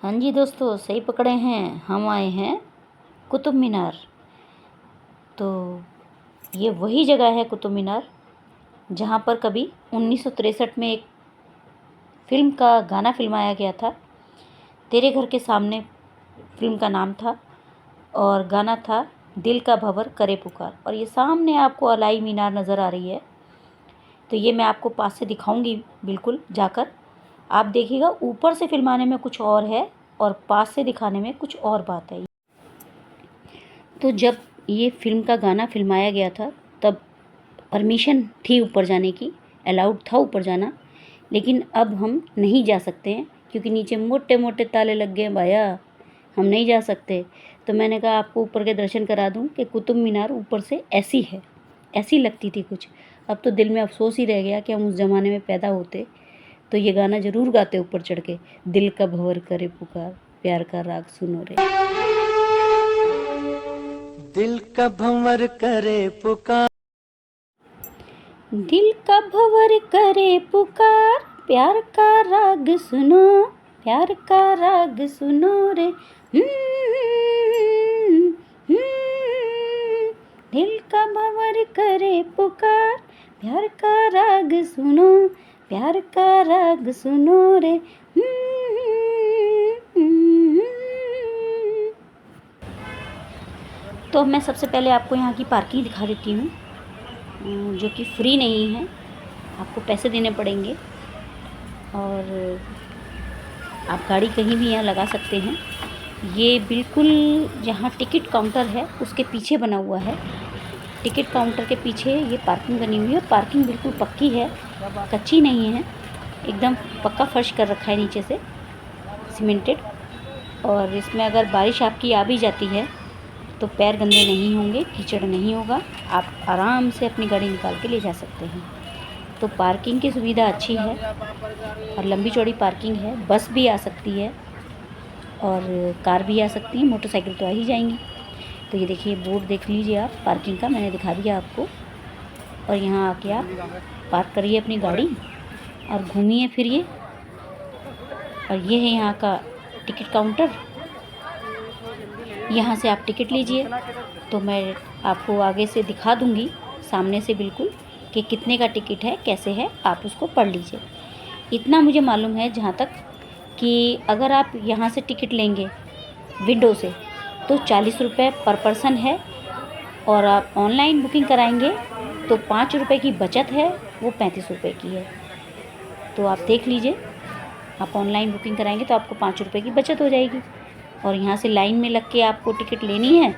हाँ जी दोस्तों, सही पकड़े हैं। हम आए हैं कुतुब मीनार। तो ये वही जगह है कुतुब मीनार जहाँ पर कभी 1963 में एक फ़िल्म का गाना फिल्माया गया था। तेरे घर के सामने फ़िल्म का नाम था और गाना था दिल का भंवर करे पुकार। और ये सामने आपको अलाई मीनार नज़र आ रही है। तो ये मैं आपको पास से दिखाऊंगी, बिल्कुल जाकर आप देखिएगा। ऊपर से फिल्माने में कुछ और है और पास से दिखाने में कुछ और बात है। तो जब ये फ़िल्म का गाना फिल्माया गया था तब परमिशन थी ऊपर जाने की, अलाउड था ऊपर जाना, लेकिन अब हम नहीं जा सकते हैं क्योंकि नीचे मोटे मोटे ताले लग गए भैया, हम नहीं जा सकते। तो मैंने कहा आपको ऊपर के दर्शन करा दूं कि कुतुब मीनार ऊपर से ऐसी है, ऐसी लगती थी कुछ। अब तो दिल में अफसोस ही रह गया कि हम उस ज़माने में पैदा होते तो ये गाना ज़रूर गाते ऊपर चढ़ के, दिल का भंवर करे पुकार, प्यार का राग सुनो रे। दिल का भंवर करे पुकार, दिल का भंवर करे पुकार, प्यार का राग सुनो, प्यार का राग सुनो रे। दिल का भंवर करे पुकार, प्यार का राग सुनो, प्यार का राग सुनो रे। तो मैं सबसे पहले आपको यहाँ की पार्किंग दिखा देती हूँ, जो कि फ्री नहीं है, आपको पैसे देने पड़ेंगे और आप गाड़ी कहीं भी यहाँ लगा सकते हैं। ये बिल्कुल जहाँ टिकट काउंटर है उसके पीछे बना हुआ है। टिकट काउंटर के पीछे ये पार्किंग बनी हुई है। पार्किंग बिल्कुल पक्की है, कच्ची नहीं है, एकदम पक्का फर्श कर रखा है नीचे से, सीमेंटेड। और इसमें अगर बारिश आपकी आ भी जाती है तो पैर गंदे नहीं होंगे, कीचड़ नहीं होगा, आप आराम से अपनी गाड़ी निकाल के ले जा सकते हैं। तो पार्किंग की सुविधा अच्छी है और लंबी चौड़ी पार्किंग है। बस भी आ सकती है और कार भी आ सकती है, मोटरसाइकिल तो आ ही जाएंगी। तो ये देखिए बोर्ड देख लीजिए आप पार्किंग का, मैंने दिखा दिया आपको। और यहाँ आके आप पार्क करिए अपनी गाड़ी और घूमिए फिरिए। और ये है यहाँ का टिकट काउंटर, यहाँ से आप टिकट लीजिए। तो मैं आपको आगे से दिखा दूँगी सामने से बिल्कुल कि कितने का टिकट है, कैसे है, आप उसको पढ़ लीजिए। इतना मुझे मालूम है जहाँ तक कि अगर आप यहाँ से टिकट लेंगे विंडो से तो 40 रुपये पर पर्सन है, और आप ऑनलाइन बुकिंग कराएंगे तो 5 रुपये की बचत है, वो 35 रुपये की है। तो आप देख लीजिए, आप ऑनलाइन बुकिंग कराएंगे तो आपको 5 रुपये की बचत हो जाएगी। और यहाँ से लाइन में लग के आपको टिकट लेनी है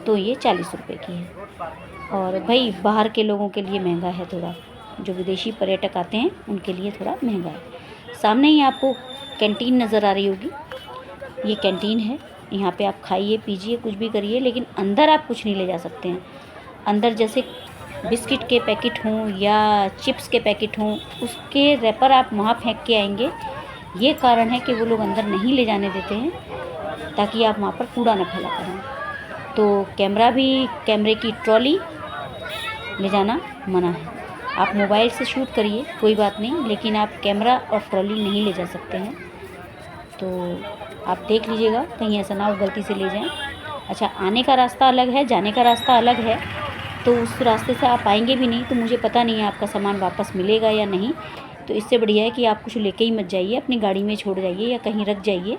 तो ये 40 रुपये की है। और भाई बाहर के लोगों के लिए महंगा है थोड़ा, जो विदेशी पर्यटक आते हैं उनके लिए थोड़ा महंगा है। सामने ही आपको कैंटीन नज़र आ रही होगी, ये कैंटीन है। यहाँ पे आप खाइए पीजिए कुछ भी करिए, लेकिन अंदर आप कुछ नहीं ले जा सकते हैं। अंदर जैसे बिस्किट के पैकेट हों या चिप्स के पैकेट हों, उसके रैपर आप वहाँ फेंक के आएंगे। ये कारण है कि वो लोग अंदर नहीं ले जाने देते हैं ताकि आप वहाँ पर कूड़ा न फैला करें। तो कैमरे की ट्रॉली ले जाना मना है। आप मोबाइल से शूट करिए कोई बात नहीं, लेकिन आप कैमरा और ट्रॉली नहीं ले जा सकते हैं। तो आप देख लीजिएगा कहीं ऐसा ना हो गलती से ले जाएं। अच्छा, आने का रास्ता अलग है, जाने का रास्ता अलग है, तो उस रास्ते से आप आएंगे भी नहीं तो मुझे पता नहीं है आपका सामान वापस मिलेगा या नहीं। तो इससे बढ़िया है कि आप कुछ लेके ही मत जाइए, अपनी गाड़ी में छोड़ जाइए या कहीं रख जाइए।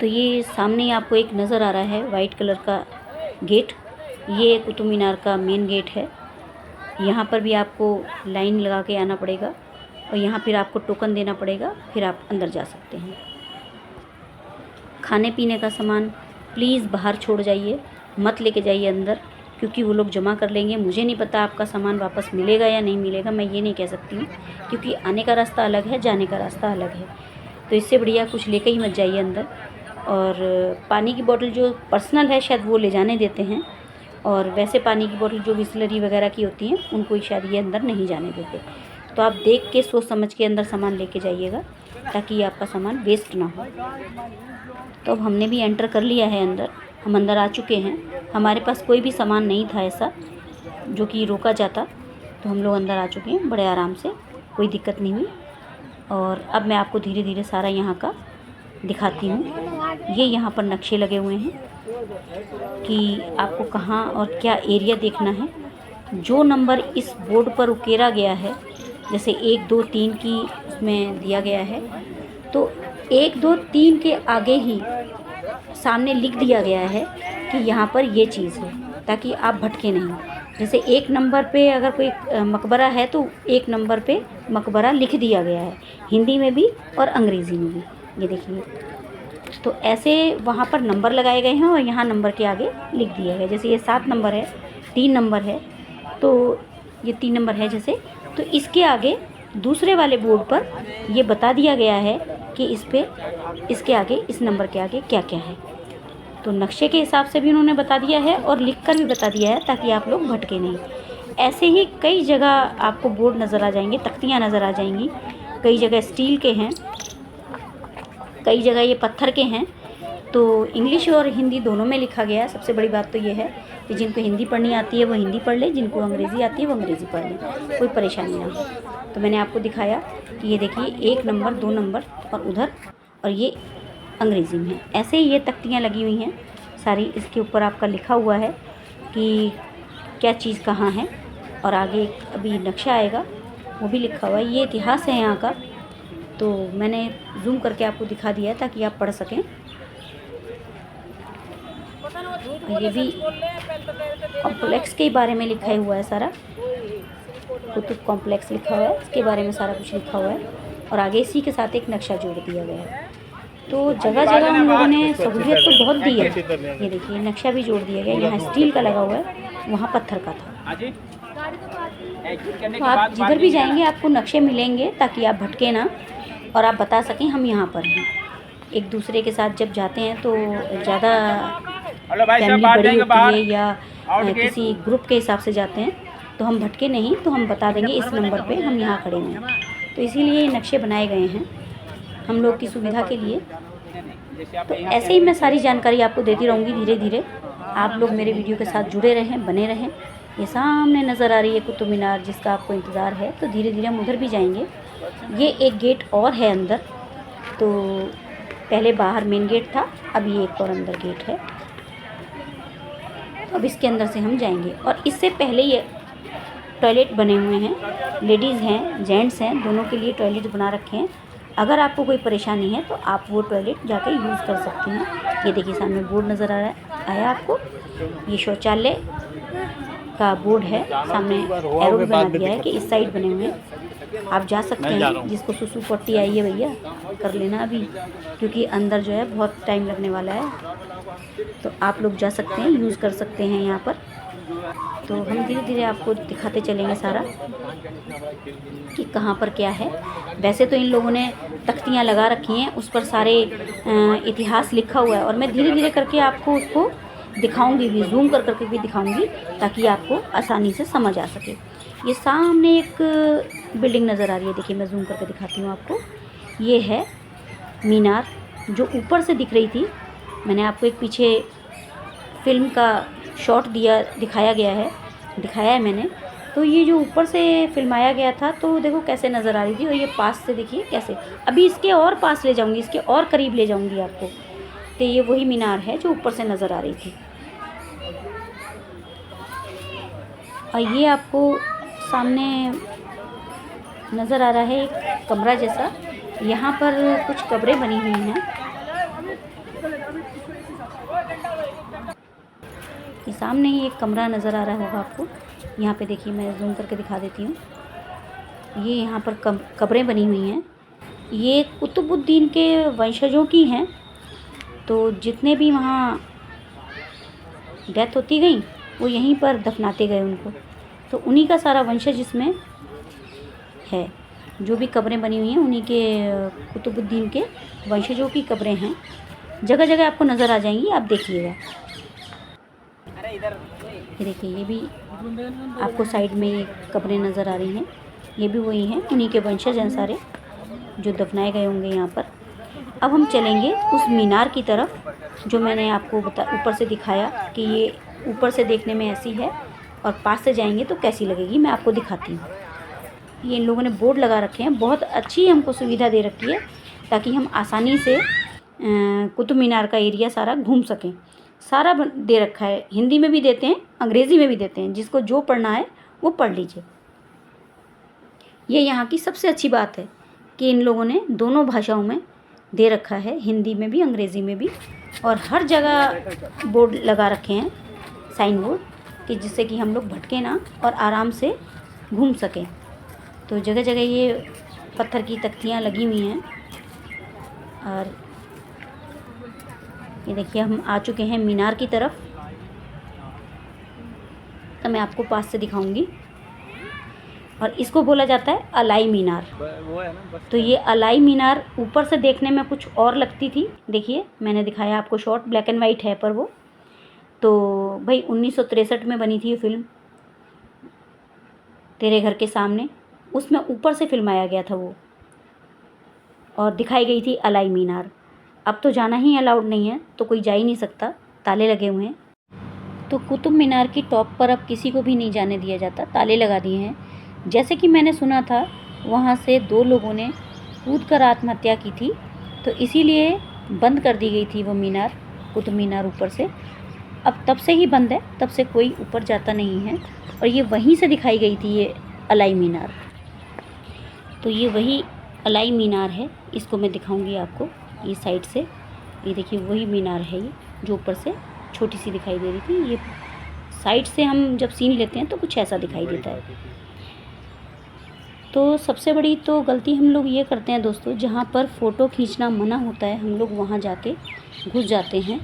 तो ये सामने आपको एक नज़र आ रहा है वाइट कलर का गेट, ये कुतुब मीनार का मेन गेट है। यहाँ पर भी आपको लाइन लगा के आना पड़ेगा और यहाँ फिर आपको टोकन देना पड़ेगा, फिर आप अंदर जा सकते हैं। खाने पीने का सामान प्लीज़ बाहर छोड़ जाइए, मत लेके जाइए अंदर, क्योंकि वो लोग जमा कर लेंगे। मुझे नहीं पता आपका सामान वापस मिलेगा या नहीं मिलेगा, मैं ये नहीं कह सकती हूँ, क्योंकि आने का रास्ता अलग है, जाने का रास्ता अलग है। तो इससे बढ़िया कुछ लेके ही मत जाइए अंदर। और पानी की बोतल जो पर्सनल है शायद वो ले जाने देते हैं, और वैसे पानी की बोतल जो बिसलरी वगैरह की होती हैं उनको शायद ये अंदर नहीं जाने देते। तो आप देख के सोच समझ के अंदर सामान लेके जाइएगा ताकि आपका सामान वेस्ट ना हो। तो अब हमने भी एंटर कर लिया है अंदर, हम अंदर आ चुके हैं। हमारे पास कोई भी सामान नहीं था ऐसा जो कि रोका जाता, तो हम लोग अंदर आ चुके हैं बड़े आराम से, कोई दिक्कत नहीं हुई। और अब मैं आपको धीरे धीरे सारा यहाँ का दिखाती हूँ। ये यहाँ पर नक्शे लगे हुए हैं कि आपको कहाँ और क्या एरिया देखना है। जो नंबर इस बोर्ड पर उकेरा गया है, जैसे 1 2 3 की उसमें दिया गया है, तो 1 2 3 के आगे ही सामने लिख दिया गया है कि यहाँ पर ये चीज़ है, ताकि आप भटके नहीं। जैसे 1 नंबर पे अगर कोई मकबरा है तो 1 नंबर पे मकबरा लिख दिया गया है, हिंदी में भी और अंग्रेज़ी में भी। ये देखिए, तो ऐसे वहाँ पर नंबर लगाए गए हैं और यहाँ नंबर के आगे लिख दिया गया है। जैसे ये 7 नंबर है, 3 नंबर है, तो ये 3 नंबर है जैसे, तो इसके आगे दूसरे वाले बोर्ड पर ये बता दिया गया है कि इस पे इसके आगे, इस नंबर के आगे क्या क्या है। तो नक्शे के हिसाब से भी उन्होंने बता दिया है और लिखकर भी बता दिया है, ताकि आप लोग भटके नहीं। ऐसे ही कई जगह आपको बोर्ड नज़र आ जाएंगे, तख्तियाँ नज़र आ जाएंगी। कई जगह स्टील के हैं, कई जगह ये पत्थर के हैं। तो इंग्लिश और हिंदी दोनों में लिखा गया है। सबसे बड़ी बात तो ये है कि जिनको हिंदी पढ़नी आती है वो हिंदी पढ़ ले, जिनको अंग्रेज़ी आती है वो अंग्रेज़ी पढ़ ले, कोई परेशानी ना हो। तो मैंने आपको दिखाया कि ये देखिए 1 नंबर, 2 नंबर और उधर, और ये अंग्रेज़ी में है। ऐसे ही ये तख्तियाँ लगी हुई हैं सारी, इसके ऊपर आपका लिखा हुआ है कि क्या चीज़ कहाँ है, और आगे अभी नक्शा आएगा वो भी लिखा हुआ है। ये इतिहास है यहाँ का, तो मैंने जूम करके आपको दिखा दिया है ताकि आप पढ़ सकें। ये भी कॉम्प्लेक्स के बारे में लिखा हुआ है सारा, कुतुब कॉम्प्लेक्स लिखा हुआ है, इसके बारे में सारा कुछ लिखा हुआ है, और आगे इसी के साथ एक नक्शा जोड़ दिया गया है। तो जगह जगह हम लोगों ने सहूलियत तो बहुत दी है। ये देखिए नक्शा भी जोड़ दिया गया, यहाँ स्टील का लगा हुआ है, वहाँ पत्थर का था। तो आप जिधर भी जाएंगे आपको नक्शे मिलेंगे, ताकि आप भटके ना और आप बता सकें हम यहाँ पर हैं। एक दूसरे के साथ जब जाते हैं तो ज़्यादा फैमिली बड़ी होती है या किसी ग्रुप के हिसाब से जाते हैं, तो हम भटके नहीं, तो हम बता देंगे इस नंबर पे हम यहाँ खड़े हैं। तो इसीलिए ये नक्शे बनाए गए हैं हम लोग की सुविधा के लिए। तो ऐसे ही मैं सारी जानकारी आपको देती रहूँगी धीरे धीरे। आप लोग मेरे वीडियो के साथ जुड़े रहें, बने रहें। ये सामने नज़र आ रही है कुतुब मीनार, जिसका आपको इंतज़ार है, तो धीरे धीरे हम उधर भी जाएंगे। ये एक गेट और है अंदर, तो पहले बाहर मेन गेट था, अब ये एक और अंदर गेट है। अब इसके अंदर से हम जाएंगे, और इससे पहले ये टॉयलेट बने हुए हैं, लेडीज़ हैं जेंट्स हैं, दोनों के लिए टॉयलेट बना रखे हैं। अगर आपको कोई परेशानी है तो आप वो टॉयलेट जाके यूज़ कर सकते हैं। ये देखिए सामने बोर्ड नज़र आ रहा है, आया आपको, ये शौचालय का बोर्ड है, सामने एरो भी बना दिया है कि इस साइड बने हुए हैं, आप जा सकते हैं। जिसको सुसु पट्टी आई है भैया कर लेना अभी, क्योंकि अंदर जो है बहुत टाइम लगने वाला है। तो आप लोग जा सकते हैं, यूज़ कर सकते हैं यहाँ पर। तो हम धीरे धीरे आपको दिखाते चलेंगे सारा कि कहाँ पर क्या है। वैसे तो इन लोगों ने तख्तियाँ लगा रखी हैं, उस पर सारे इतिहास लिखा हुआ है, और मैं धीरे धीरे करके आपको उसको दिखाऊंगी भी, जूम कर करके भी दिखाऊंगी, ताकि आपको आसानी से समझ आ सके। ये सामने एक बिल्डिंग नज़र आ रही है, देखिए मैं जूम करके दिखाती हूँ आपको। ये है मीनार, जो ऊपर से दिख रही थी। मैंने आपको एक पीछे फिल्म का शॉट दिखाया है मैंने। तो ये जो ऊपर से फिल्माया गया था, तो देखो कैसे नज़र आ रही थी, और ये पास से देखिए कैसे। अभी इसके और पास ले जाऊंगी, इसके और करीब ले जाऊंगी आपको। तो ये वही मीनार है जो ऊपर से नज़र आ रही थी, और ये आपको सामने नज़र आ रहा है एक कमरा जैसा। यहाँ पर कुछ कब्रें बनी हुई हैं। ये सामने ही एक कमरा नज़र आ रहा होगा आपको। यहाँ पे देखिए मैं जूम करके दिखा देती हूँ। ये यहाँ पर कब्रें बनी हुई हैं। ये कुतुबुद्दीन के वंशजों की हैं। तो जितने भी वहाँ डेथ होती गई वो यहीं पर दफनाते गए उनको, तो उन्हीं का सारा वंशज इसमें है। जो भी कब्रें बनी हुई हैं उन्हीं के, कुतुबुद्दीन के वंशजों की कब्रें हैं। जगह जगह आपको नज़र आ जाएंगी, आप देखिएगा। ये देखिए, ये भी आपको साइड में ये कब्रें नज़र आ रही हैं। ये भी वही हैं, उन्हीं के वंशज हैं सारे जो दफनाए गए होंगे यहाँ पर। अब हम चलेंगे उस मीनार की तरफ, जो मैंने आपको ऊपर से दिखाया कि ये ऊपर से देखने में ऐसी है, और पास से जाएंगे तो कैसी लगेगी मैं आपको दिखाती हूँ। ये इन लोगों ने बोर्ड लगा रखे हैं, बहुत अच्छी हमको सुविधा दे रखी है ताकि हम आसानी से कुतुब मीनार का एरिया सारा घूम सकें। सारा दे रखा है, हिंदी में भी देते हैं, अंग्रेज़ी में भी देते हैं, जिसको जो पढ़ना है वो पढ़ लीजिए। ये यहाँ की सबसे अच्छी बात है कि इन लोगों ने दोनों भाषाओं में दे रखा है, हिंदी में भी अंग्रेज़ी में भी, और हर जगह बोर्ड लगा रखे हैं, साइन बोर्ड, कि जिससे कि हम लोग भटके ना और आराम से घूम सकें। तो जगह जगह ये पत्थर की तख्तियाँ लगी हुई हैं। और ये देखिए हम आ चुके हैं मीनार की तरफ। तो मैं आपको पास से दिखाऊंगी। और इसको बोला जाता है अलाई मीनार। तो ये अलाई मीनार ऊपर से देखने में कुछ और लगती थी। देखिए मैंने दिखाया आपको शॉर्ट, ब्लैक एंड वाइट है पर वो तो भाई 1963 में बनी थी ये फिल्म, तेरे घर के सामने। उसमें ऊपर से फिल्माया गया था वो, और दिखाई गई थी अलाई मीनार। अब तो जाना ही अलाउड नहीं है, तो कोई जा ही नहीं सकता, ताले लगे हुए हैं। तो कुतुब मीनार की टॉप पर अब किसी को भी नहीं जाने दिया जाता, ताले लगा दिए हैं। जैसे कि मैंने सुना था वहाँ से 2 लोगों ने कूद कर आत्महत्या की थी, तो इसीलिए बंद कर दी गई थी वो मीनार, कुतुब मीनार ऊपर से। अब तब से ही बंद है, तब से कोई ऊपर जाता नहीं है। और ये वहीं से दिखाई गई थी ये अलाई मीनार। तो ये वही अलाई मीनार है, इसको मैं दिखाऊंगी आपको ये साइड से। ये देखिए वही मीनार है, ये जो ऊपर से छोटी सी दिखाई दे रही थी। ये साइड से हम जब सीन लेते हैं तो कुछ ऐसा दिखाई देता है। तो सबसे बड़ी तो गलती हम लोग ये करते हैं दोस्तों, जहाँ पर फ़ोटो खींचना मना होता है हम लोग वहाँ जाके घुस जाते हैं।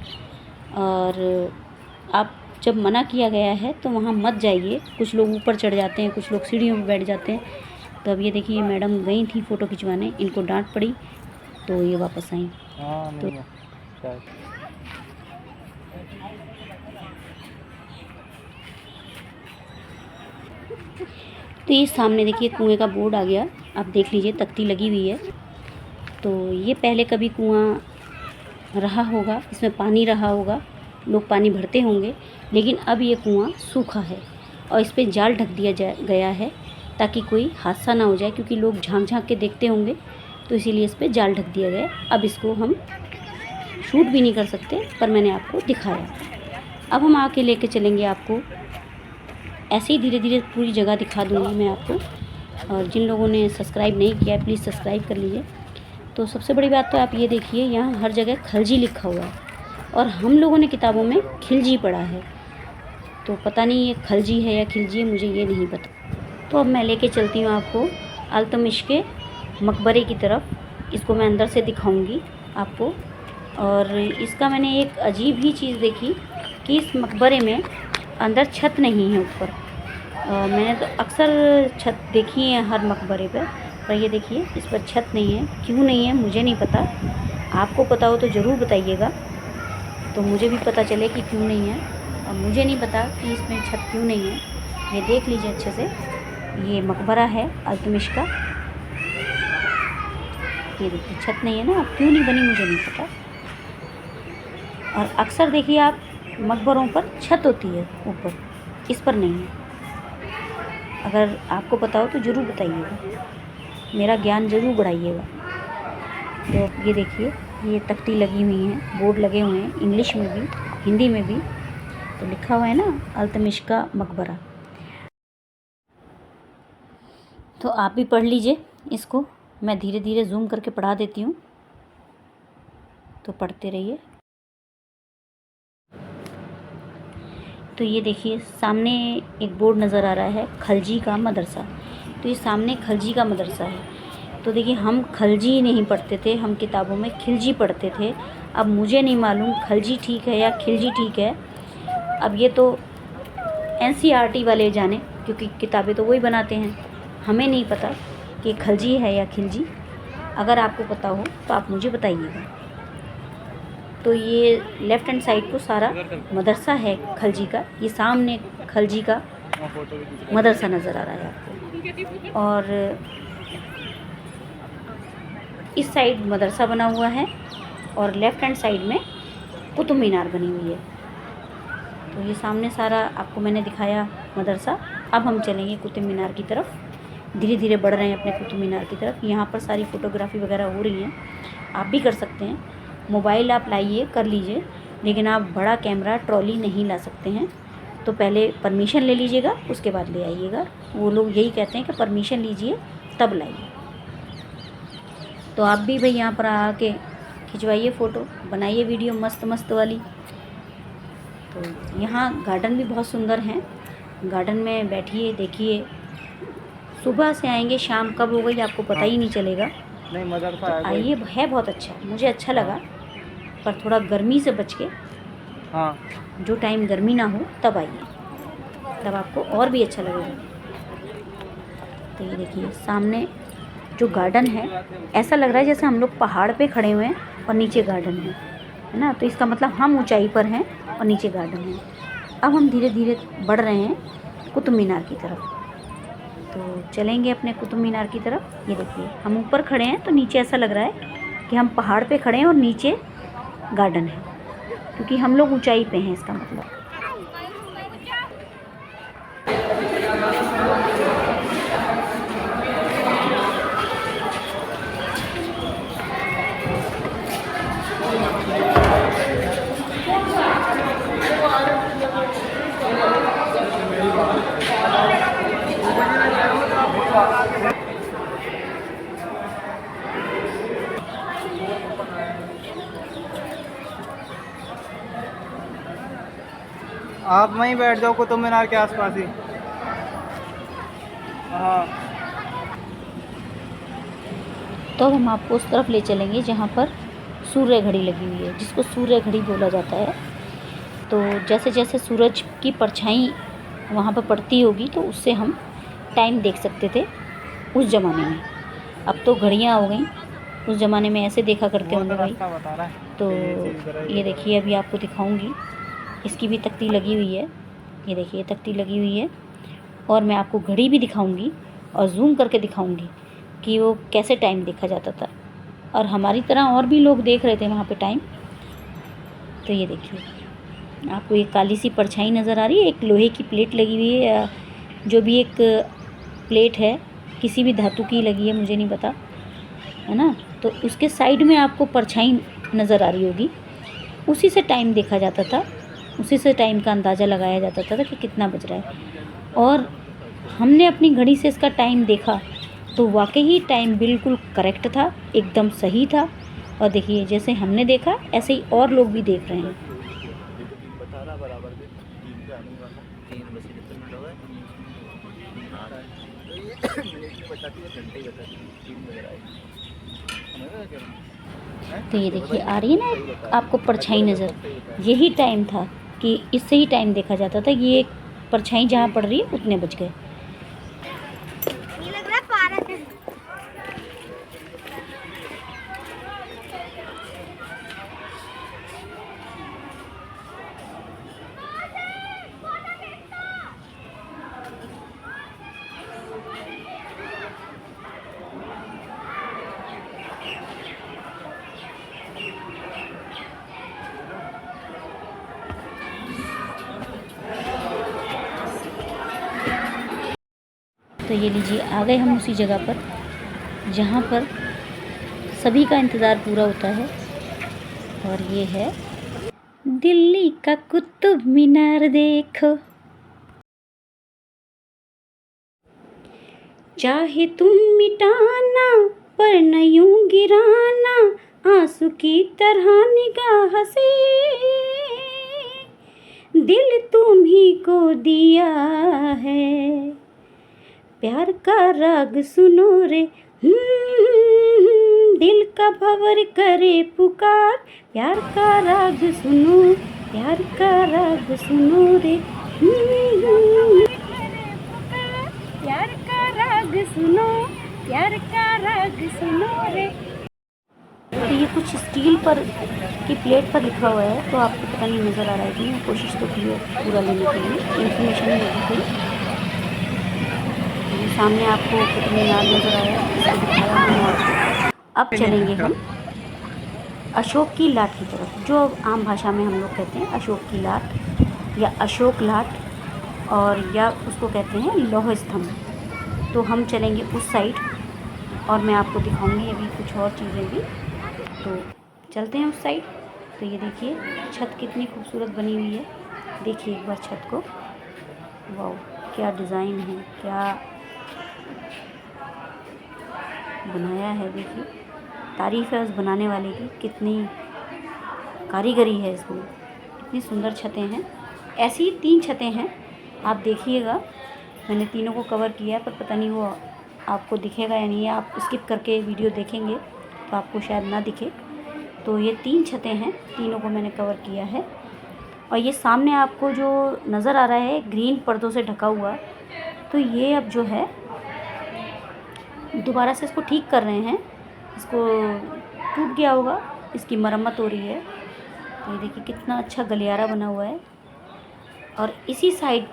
और आप जब मना किया गया है तो वहाँ मत जाइए। कुछ लोग ऊपर चढ़ जाते हैं, कुछ लोग सीढ़ियों पर बैठ जाते हैं। तो अब ये देखिए मैडम गई थी फ़ोटो खिंचवाने, इनको डांट पड़ी तो ये वापस आई। तो ये सामने देखिए कुएं का बोर्ड आ गया, आप देख लीजिए, तख्ती लगी हुई है। तो ये पहले कभी कुआं रहा होगा, इसमें पानी रहा होगा, लोग पानी भरते होंगे, लेकिन अब ये कुआं सूखा है और इस पर जाल ढक दिया गया है ताकि कोई हादसा ना हो जाए, क्योंकि लोग झांक झांक के देखते होंगे, तो इसीलिए इस पर जाल ढक दिया गया। अब इसको हम शूट भी नहीं कर सकते, पर मैंने आपको दिखाया। अब हम आके लेके चलेंगे आपको, ऐसे ही धीरे धीरे पूरी जगह दिखा दूँगी मैं आपको। और जिन लोगों ने सब्सक्राइब नहीं किया है प्लीज़ सब्सक्राइब कर लीजिए। तो सबसे बड़ी बात तो आप ये देखिए, यहाँ हर जगह खलजी लिखा हुआ है, और हम लोगों ने किताबों में खिलजी पढ़ा है, तो पता नहीं ये खलजी है या खिलजी है, मुझे ये नहीं पता। तो अब मैं लेके चलती हूँ आपको अल्तमिश के मकबरे की तरफ। इसको मैं अंदर से दिखाऊंगी आपको। और इसका मैंने एक अजीब ही चीज़ देखी कि इस मकबरे में अंदर छत नहीं है ऊपर। मैंने तो अक्सर छत देखी है हर मकबरे पर ये देखिए इस पर छत नहीं है। क्यों नहीं है मुझे नहीं पता, आपको पता हो तो ज़रूर बताइएगा, तो मुझे भी पता चले कि क्यों नहीं है। और मुझे नहीं पता कि इसमें छत क्यों नहीं है। ये देख लीजिए अच्छे से, ये मकबरा है अल्तमिश का। ये देखिए छत नहीं है ना, अब क्यों नहीं बनी मुझे नहीं पता। और अक्सर देखिए आप मकबरों पर छत होती है ऊपर, इस पर नहीं है। अगर आपको पता हो तो ज़रूर बताइएगा, मेरा ज्ञान ज़रूर बढ़ाइएगा। तो ये देखिए ये तख्ती लगी हुई हैं, बोर्ड लगे हुए हैं, इंग्लिश में भी हिंदी में भी, तो लिखा हुआ है ना अल्तमिश का मकबरा। तो आप भी पढ़ लीजिए इसको, मैं धीरे धीरे जूम करके पढ़ा देती हूँ, तो पढ़ते रहिए। तो ये देखिए सामने एक बोर्ड नज़र आ रहा है, खलजी का मदरसा। तो ये सामने खलजी का मदरसा है। तो देखिए हम खलजी नहीं पढ़ते थे, हम किताबों में खिलजी पढ़ते थे। अब मुझे नहीं मालूम खलजी ठीक है या खिलजी ठीक है, अब ये तो NCERT वाले जाने, क्योंकि किताबें तो वही बनाते हैं, हमें नहीं पता कि खलजी है या खिलजी। अगर आपको पता हो तो आप मुझे बताइएगा। तो ये लेफ़्ट हैंड साइड को सारा मदरसा है खलजी का, ये सामने खलजी का मदरसा नज़र आ रहा है आपको। और इस साइड मदरसा बना हुआ है और लेफ़्ट हैंड साइड में कुतुब मीनार बनी हुई है। तो ये सामने सारा आपको मैंने दिखाया मदरसा। अब हम चलेंगे कुतुब मीनार की तरफ। धीरे धीरे बढ़ रहे हैं अपने कुतुब मीनार की तरफ। यहाँ पर सारी फ़ोटोग्राफ़ी वगैरह हो रही है, आप भी कर सकते हैं। मोबाइल आप लाइए, कर लीजिए, लेकिन आप बड़ा कैमरा ट्रॉली नहीं ला सकते हैं। तो पहले परमिशन ले लीजिएगा, उसके बाद ले आइएगा। वो लोग यही कहते हैं कि परमिशन लीजिए तब लाइए। तो आप भी भाई यहाँ पर आके खिंचवाइए फ़ोटो, बनाइए वीडियो मस्त मस्त वाली। तो यहाँ गार्डन भी बहुत सुंदर हैं, गार्डन में बैठिए, देखिए। सुबह से आएंगे, शाम कब हो गई आपको पता ही नहीं चलेगा। नहीं मदरसा तो है कोई। आइए, है बहुत अच्छा, मुझे अच्छा लगा। पर थोड़ा गर्मी से बच के, हाँ जो टाइम गर्मी ना हो तब आइए, तब आपको और भी अच्छा लगेगा। तो ये देखिए सामने जो गार्डन है, ऐसा लग रहा है जैसे हम लोग पहाड़ पे खड़े हुए हैं और नीचे गार्डन है ना। तो इसका मतलब हम ऊंचाई पर हैं और नीचे गार्डन है। अब हम धीरे धीरे बढ़ रहे हैं कुतुब मीनार की तरफ। तो चलेंगे अपने कुतुब मीनार की तरफ। ये देखिए हम ऊपर खड़े हैं तो नीचे ऐसा लग रहा है कि हम पहाड़ पे खड़े हैं और नीचे गार्डन है, क्योंकि हम लोग ऊंचाई पे हैं, इसका मतलब। आप वहीं बैठ जाओ कुतुब मीनार के आसपास ही। हाँ तो अब हम आपको उस तरफ ले चलेंगे जहाँ पर सूर्य घड़ी लगी हुई है, जिसको सूर्य घड़ी बोला जाता है। तो जैसे जैसे सूरज की परछाई वहाँ पर पड़ती होगी तो उससे हम टाइम देख सकते थे उस ज़माने में। अब तो घड़ियाँ हो गई, उस ज़माने में ऐसे देखा करते होंगे भाई। रास्ता बता रहा है। तो ये देखिए अभी आपको दिखाऊंगी, इसकी भी तख्ती लगी हुई है। ये देखिए तख्ती लगी हुई है, और मैं आपको घड़ी भी दिखाऊंगी और जूम करके दिखाऊंगी कि वो कैसे टाइम देखा जाता था। और हमारी तरह और भी लोग देख रहे थे वहाँ पे टाइम। तो ये देखिए आपको एक काली सी परछाई नज़र आ रही है, एक लोहे की प्लेट लगी हुई है, या जो भी एक प्लेट है किसी भी धातु की लगी है, मुझे नहीं पता, है ना। तो उसके साइड में आपको परछाई नज़र आ रही होगी, उसी से टाइम देखा जाता था, उसी से टाइम का अंदाज़ा लगाया जाता था कि कितना बज रहा है। और हमने अपनी घड़ी से इसका टाइम देखा तो वाकई ही टाइम बिल्कुल करेक्ट था, एकदम सही था। और देखिए जैसे हमने देखा ऐसे ही और लोग भी देख रहे हैं। तो ये देखिए आ रही है ना आपको परछाई नज़र, यही टाइम था कि इससे ही टाइम देखा जाता था। ये परछाई जहाँ पड़ रही है उतने बज गए। ये लग रहा है पार्क है। तो ये लीजिए आ गए हम उसी जगह पर जहाँ पर सभी का इंतज़ार पूरा होता है। और ये है दिल्ली का कुतुब मीनार, देखो। चाहे तुम मिटाना पर न यूं गिराना, आंसू की तरह निगाह से दिल तुम ही को दिया है। प्यार का राग सुनो रे, दिल का भंवर करे पुकार। प्यार का राग सुनो, प्यार का राग सुनो रे, प्यार का राग सुनो, प्यार का राग सुनो रे। तो ये कुछ स्टील पर की प्लेट पर लिखा हुआ है, तो आपको पता नहीं नज़र आ रहा है कि मैं कोशिश तो की है पूरा लेने के लिए, इन्फॉर्मेशन नहीं थी। सामने आपको कुतुब मीनार नज़र आया, इसको दिखाया हमने आपको। अब चलेंगे हम अशोक की लाट की तरफ, जो आम भाषा में हम लोग कहते हैं अशोक की लाट या अशोक लाट, और या उसको कहते हैं लौह स्तंभ। तो हम चलेंगे उस साइड और मैं आपको दिखाऊंगी अभी कुछ और चीज़ें भी। तो चलते हैं उस साइड। तो ये देखिए छत कितनी खूबसूरत बनी हुई है, देखिए एक बार छत को। वाह, क्या डिज़ाइन है, क्या बनाया है, देखिए तारीफ़ है उस बनाने वाले की, कितनी कारीगरी है इसमें, इतनी सुंदर छतें हैं। ऐसी 3 छतें हैं, आप देखिएगा। मैंने तीनों को कवर किया है, पर पता नहीं वो आपको दिखेगा या नहीं है। आप स्किप करके वीडियो देखेंगे तो आपको शायद ना दिखे। तो ये 3 छतें हैं, तीनों को मैंने कवर किया है। और ये सामने आपको जो नज़र आ रहा है ग्रीन पर्दों से ढका हुआ, तो ये अब जो है दोबारा से इसको ठीक कर रहे हैं। इसको टूट गया होगा, इसकी मरम्मत हो रही है। तो ये देखिए कितना अच्छा गलियारा बना हुआ है। और इसी साइड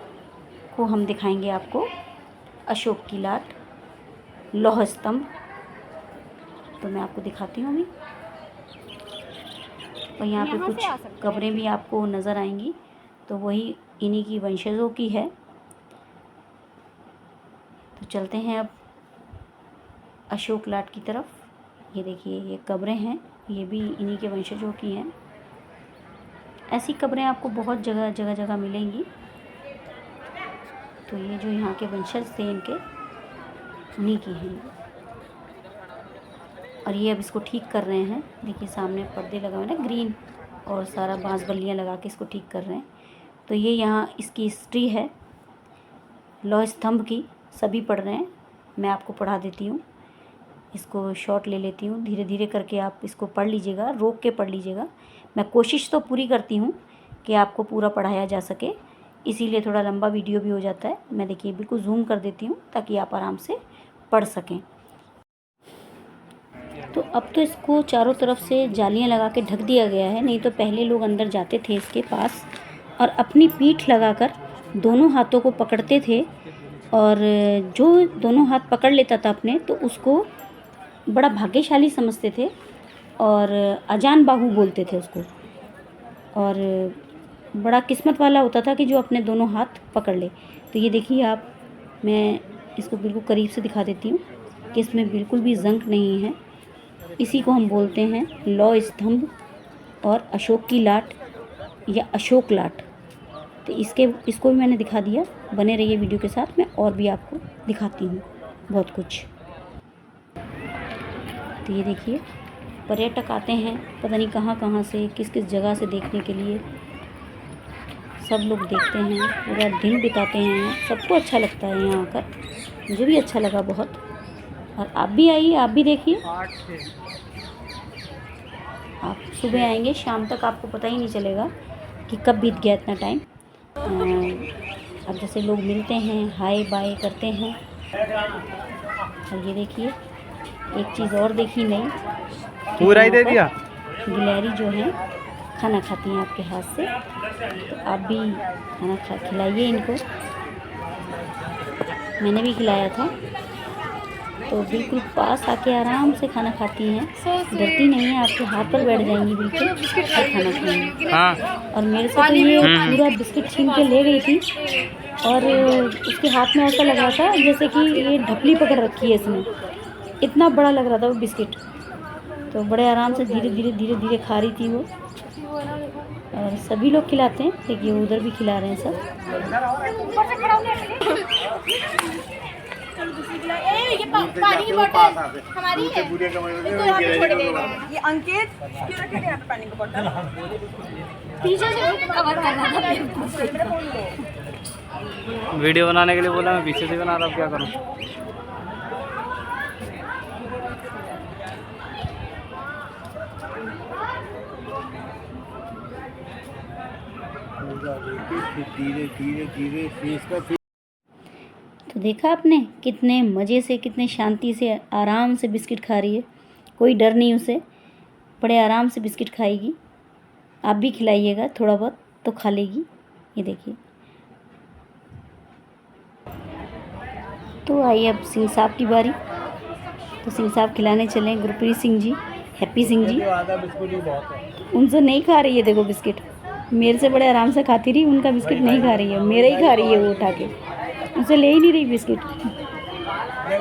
को हम दिखाएंगे आपको अशोक की लाट, लौह स्तंभ। तो मैं आपको दिखाती हूँ अभी। और यहाँ पे कुछ कब्रें भी आपको नज़र आएंगी, तो वही इन्हीं की वंशजों की है। तो चलते हैं अब अशोक लाट की तरफ। ये देखिए ये कब्रें हैं, ये भी इन्हीं के वंशजों की हैं। ऐसी कब्रें आपको बहुत जगह जगह मिलेंगी। तो ये जो यहाँ के वंशज थे इनके, उन्हीं की हैं। और ये अब इसको ठीक कर रहे हैं। देखिए सामने पर्दे लगा हुए हैं ना ग्रीन, और सारा बांस बल्लियाँ लगा के इसको ठीक कर रहे हैं। तो ये यहाँ इसकी हिस्ट्री है लौह स्तंभ की, सभी पढ़ रहे हैं। मैं आपको पढ़ा देती हूँ, इसको शॉर्ट ले लेती हूँ। धीरे धीरे करके आप इसको पढ़ लीजिएगा, रोक के पढ़ लीजिएगा। मैं कोशिश तो पूरी करती हूँ कि आपको पूरा पढ़ाया जा सके, इसीलिए थोड़ा लंबा वीडियो भी हो जाता है। मैं देखिए बिल्कुल जूम कर देती हूँ ताकि आप आराम से पढ़ सकें। तो अब तो इसको चारों तरफ से जालियाँ लगा के ढक दिया गया है, नहीं तो पहले लोग अंदर जाते थे इसके पास और अपनी पीठ लगाकर दोनों हाथों को पकड़ते थे। और जो दोनों हाथ पकड़ लेता था अपने, तो उसको बड़ा भाग्यशाली समझते थे और अजान बाहु बोलते थे उसको। और बड़ा किस्मत वाला होता था कि जो अपने दोनों हाथ पकड़ ले। तो ये देखिए आप, मैं इसको बिल्कुल करीब से दिखा देती हूँ कि इसमें बिल्कुल भी जंग नहीं है। इसी को हम बोलते हैं लौह स्तंभ और अशोक की लाट या अशोक लाट। तो इसको भी मैंने दिखा दिया। बने रहिए वीडियो के साथ, मैं और भी आपको दिखाती हूँ बहुत कुछ। तो ये देखिए पर्यटक आते हैं पता नहीं कहाँ कहाँ से, किस किस जगह से देखने के लिए। सब लोग देखते हैं, पूरा दिन बिताते हैं। सबको अच्छा लगता है यहाँ आकर, मुझे भी अच्छा लगा बहुत। और आप भी आइए, आप भी देखिए। आप सुबह आएंगे, शाम तक आपको पता ही नहीं चलेगा कि कब बीत गया इतना टाइम। अब जैसे लोग मिलते हैं, हाय बाय करते हैं। और ये देखिए एक चीज़ और देखी नहीं, पूरा ही दे दिया। गिलहरी जो है खाना खाती हैं आपके हाथ से। तो आप भी खाना खिलाइए इनको। मैंने भी खिलाया था। तो बिल्कुल पास आके आराम से खाना खाती हैं, डरती नहीं है, आपके हाथ पर बैठ जाएंगी बिल्कुल और खाना खाएंगी। हाँ। और मेरे से तो ये पूरा बिस्किट छीन के ले गई थी और उसके हाथ में ऐसा लग रहा था जैसे कि ये ढपली पकड़ रखी है इसने, इतना बड़ा लग रहा था वो बिस्किट। तो बड़े आराम से धीरे धीरे खा रही थी वो। और सभी लोग खिलाते हैं, देखिए उधर भी खिला रहे हैं सब। ये पानी की बोतल हमारी है, इसको यहाँ पे छोड़ गए हैं। ये अंकित क्यों रखे थे यहाँ पे पानी की बोतल? पीछे से कवर करना था। वीडियो बनाने के लिए बोला, मैं पीछे से बना रहा हूँ, क्या करूँ। तो देखा आपने कितने मज़े से, कितने शांति से, आराम से बिस्किट खा रही है। कोई डर नहीं उसे, बड़े आराम से बिस्किट खाएगी। आप भी खिलाइएगा, थोड़ा बहुत तो खा लेगी। ये देखिए। तो आइए अब सिंह साहब की बारी। तो सिंह साहब खिलाने चले, गुरप्रीत सिंह जी, हैप्पी सिंह जी। उनसे नहीं खा रही है, देखो बिस्किट मेरे से बड़े आराम से खाती रही, उनका बिस्किट नहीं खा रही है, मेरा ही खा रही है वो उठा के। उसे ले ही नहीं रही बिस्किट।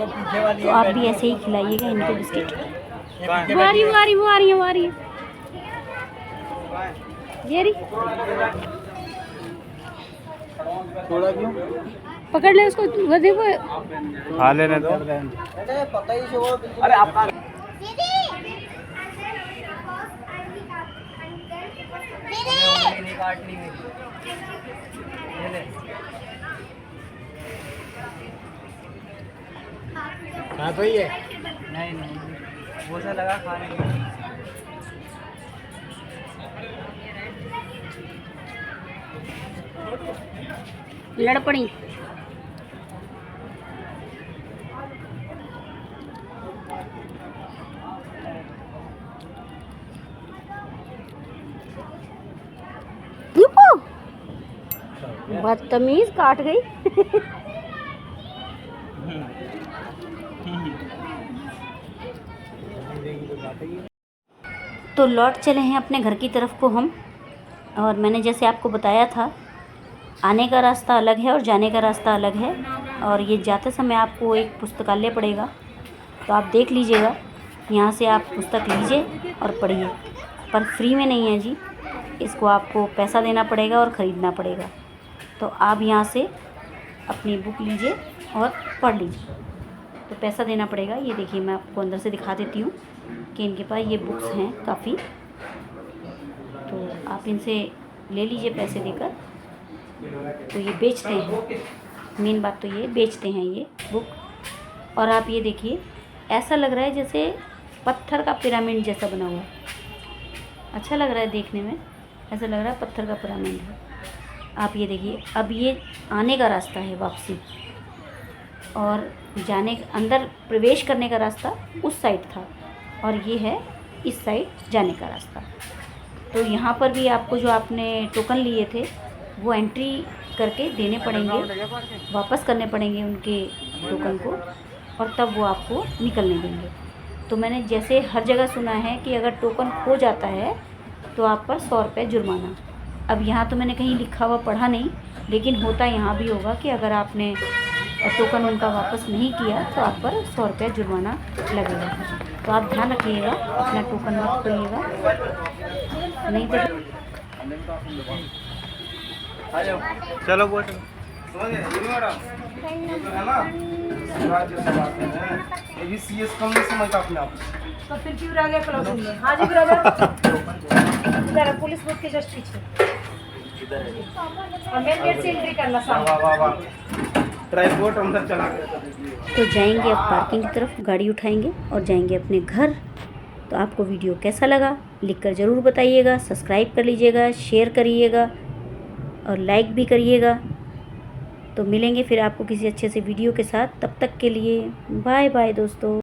तो आप भी ऐसे ही खिलाइएगा इनको बिस्किट। वो आ रही है ये रही। थोड़ा क्यों पकड़ ले उसको, वो देखो। खा लेने दो। अरे आप हाँ तो ये नहीं वो सा लगा खाने में। लड़ पड़ी। बदतमीज काट गई। तो लौट चले हैं अपने घर की तरफ को हम। और मैंने जैसे आपको बताया था, आने का रास्ता अलग है और जाने का रास्ता अलग है। और ये जाते समय आपको एक पुस्तकालय पड़ेगा, तो आप देख लीजिएगा, यहाँ से आप पुस्तक लीजिए और पढ़िए। पर फ्री में नहीं है जी, इसको आपको पैसा देना पड़ेगा और ख़रीदना पड़ेगा। तो आप यहाँ से अपनी बुक लीजिए और पढ़ लीजिए, तो पैसा देना पड़ेगा। ये देखिए, मैं आपको अंदर से दिखा देती हूँ कि इनके पास ये बुक्स हैं काफ़ी, तो आप इनसे ले लीजिए पैसे देकर। तो ये बेचते हैं, मेन बात तो ये बेचते हैं ये बुक। और आप ये देखिए, ऐसा लग रहा है जैसे पत्थर का पिरामिड जैसा बना हुआ है। अच्छा लग रहा है देखने में, ऐसा लग रहा है पत्थर का पिरामिड है। आप ये देखिए, अब ये आने का रास्ता है वापसी, और जाने अंदर प्रवेश करने का रास्ता उस साइड था, और ये है इस साइड जाने का रास्ता। तो यहाँ पर भी आपको जो आपने टोकन लिए थे वो एंट्री करके देने पड़ेंगे, वापस करने पड़ेंगे उनके टोकन को, और तब वो आपको निकलने देंगे। तो मैंने जैसे हर जगह सुना है कि अगर टोकन खो जाता है तो आप पर 100 रुपये जुर्माना। अब यहाँ तो मैंने कहीं लिखा हुआ पढ़ा नहीं, लेकिन होता यहाँ भी होगा कि अगर आपने टोकन उनका वापस नहीं किया तो आप पर 100 रुपये जुर्माना लगेगा। तो आप ध्यान रखिएगा, अपना टोकन मत खोइएगा, नहीं तो चलो वो तो फिर क्यों रह गया क्लास में? हाँ जी ब्रदर, इधर है, पुलिस बूथ के जस्ट पीछे, और मेन गेट से एंट्री करना सामने। ट्राइपोर्ट अंदर चला गया। तो जाएंगे अब पार्किंग की तरफ, गाड़ी उठाएंगे और जाएंगे अपने घर। तो आपको वीडियो कैसा लगा लिखकर ज़रूर बताइएगा, सब्सक्राइब कर लीजिएगा, शेयर करिएगा और लाइक भी करिएगा। तो मिलेंगे फिर आपको किसी अच्छे से वीडियो के साथ, तब तक के लिए बाय बाय दोस्तों।